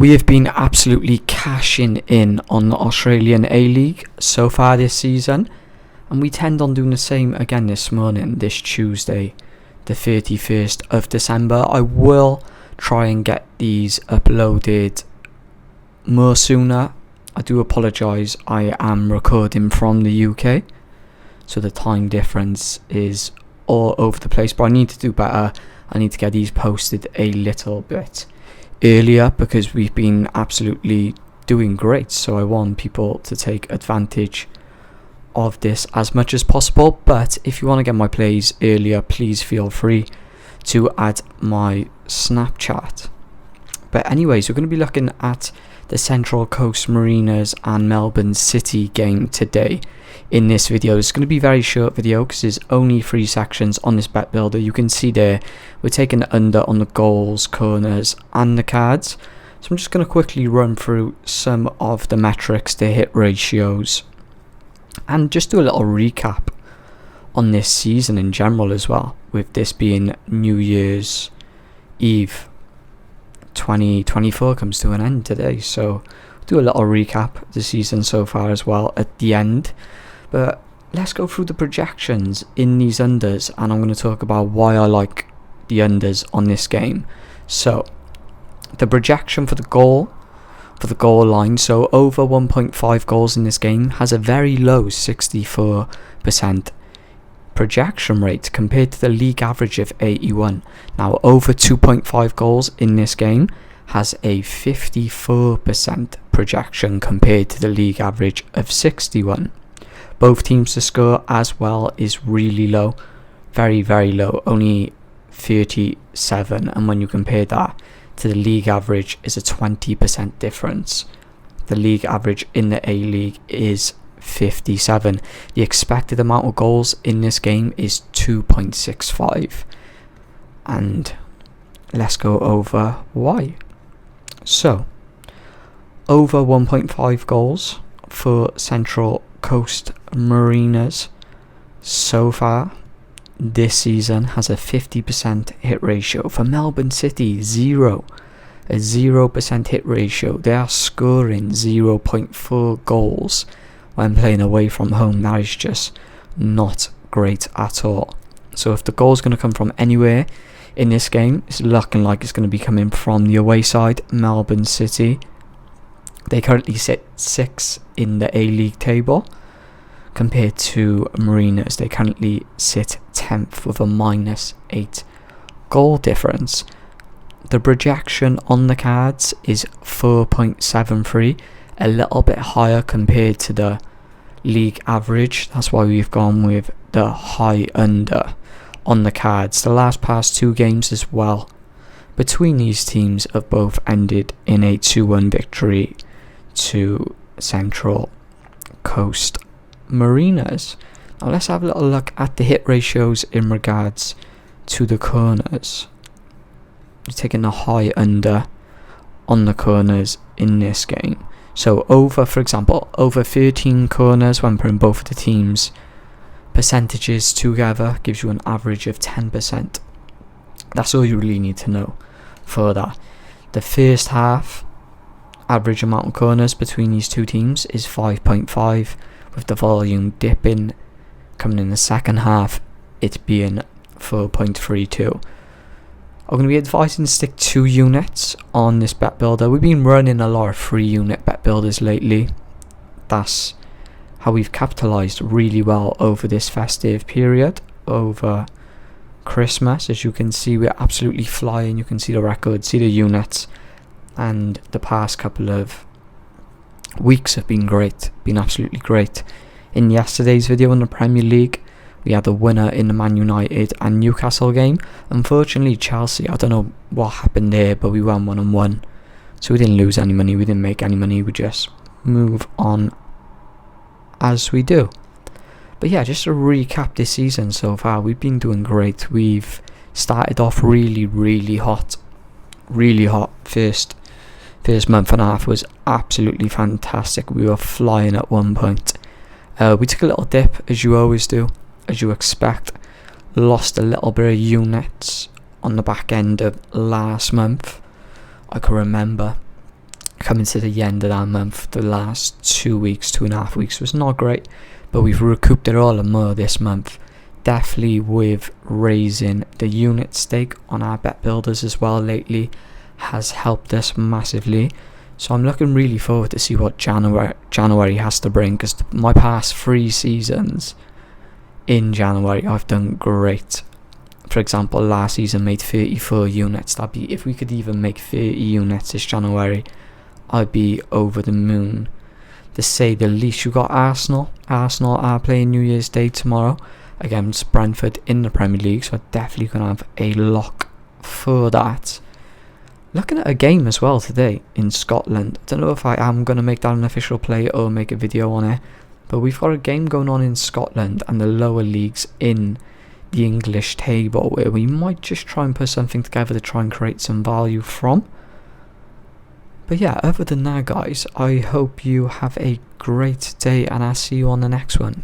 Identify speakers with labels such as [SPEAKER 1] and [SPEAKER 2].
[SPEAKER 1] We have been absolutely cashing in on the Australian A-League so far this season, and we tend on doing the same again this morning, this Tuesday, the 31st of December. I will try and get these uploaded more sooner. I do apologise, I am recording from the UK, so the time difference is all over the place, but I need to do better. I need to get these posted a little bit earlier because we've been absolutely doing great, so I want people to take advantage of this as much as possible. But if you want to get my plays earlier, please feel free to add my Snapchat. But anyways, we're going to be looking at the Central Coast Mariners and Melbourne City game today in this video. It's going to be a very short video because there's only 3 sections on this bet builder. You can see there we're taking the under on the goals, corners and the cards. So I'm just going to quickly run through some of the metrics, the hit ratios, and just do a little recap on this season in general as well, with this being New Year's Eve 2024 comes to an end today, so do a little recap of the season so far as well at the end. But let's go through the projections in these unders, and I'm going to talk about why I like the unders on this game. So the projection for the goal line, so over 1.5 goals in this game, has a very low 64% projection rate compared to the league average of 81. Now over 2.5 goals in this game has a 54% projection compared to the league average of 61. Both teams to score as well is really low, very very low, only 37, and when you compare that to the league average is a 20% difference. The league average in the A-League is 57. The expected amount of goals in this game is 2.65, and let's go over why. So over 1.5 goals for Central Coast Mariners so far this season has a 50% hit ratio. For Melbourne City, a 0% hit ratio. They are scoring 0.4 goals when playing away from home. That is just not great at all. So if the goal is going to come from anywhere in this game, it's looking like it's going to be coming from the away side, Melbourne City. They currently sit 6th in the A-League table compared to Mariners. They currently sit 10th with a -8 goal difference. The projection on the cards is 4.73, a little bit higher compared to the league average. That's why we've gone with the high under on the cards. The last past 2 games as well between these teams have both ended in a 2-1 victory to Central Coast Mariners. Now let's have a little look at the hit ratios in regards to the corners. We're taking the high under on the corners in this game. So over, for example, over 13 corners when putting both of the teams' percentages together gives you an average of 10%. That's all you really need to know for that. The first half average amount of corners between these two teams is 5.5, with the volume dipping coming in the second half, it being 4.32. I'm going to be advising to stick 2 units on this bet builder. We've been running a lot of 3-unit bet builders lately. That's how we've capitalised really well over this festive period, over Christmas. As you can see, we're absolutely flying. You can see the record, see the units, and the past couple of weeks have been great, been absolutely great. In yesterday's video in the Premier League, we had the winner in the Man United and Newcastle game. Unfortunately, Chelsea, I don't know what happened there, but we went 1-1. So we didn't lose any money, we didn't make any money, we just move on as we do. But yeah, just to recap this season so far, we've been doing great. We've started off really hot. First month and a half was absolutely fantastic. We were flying at one point. We took a little dip, as you always do, as you expect. Lost a little bit of units on the back end of last month. I can remember coming to the end of that month, the last 2.5 weeks was not great, but we've recouped it all and more this month. Definitely with raising the unit stake on our bet builders as well lately has helped us massively. So I'm looking really forward to see what January has to bring, because my past 3 seasons in January I've done great. For example, last season made 34 units. That'd be, if we could even make 30 units this January, I'd be over the moon, to say the least. You got Arsenal are playing New Year's Day tomorrow against Brentford in the Premier League, so I'm definitely going to have a lock for that. Looking at a game as well today in Scotland. I don't know if I am going to make that an official play or make a video on it, but we've got a game going on in Scotland and the lower leagues in the English table, where we might just try and put something together to try and create some value from. But yeah, other than that guys, I hope you have a great day and I'll see you on the next one.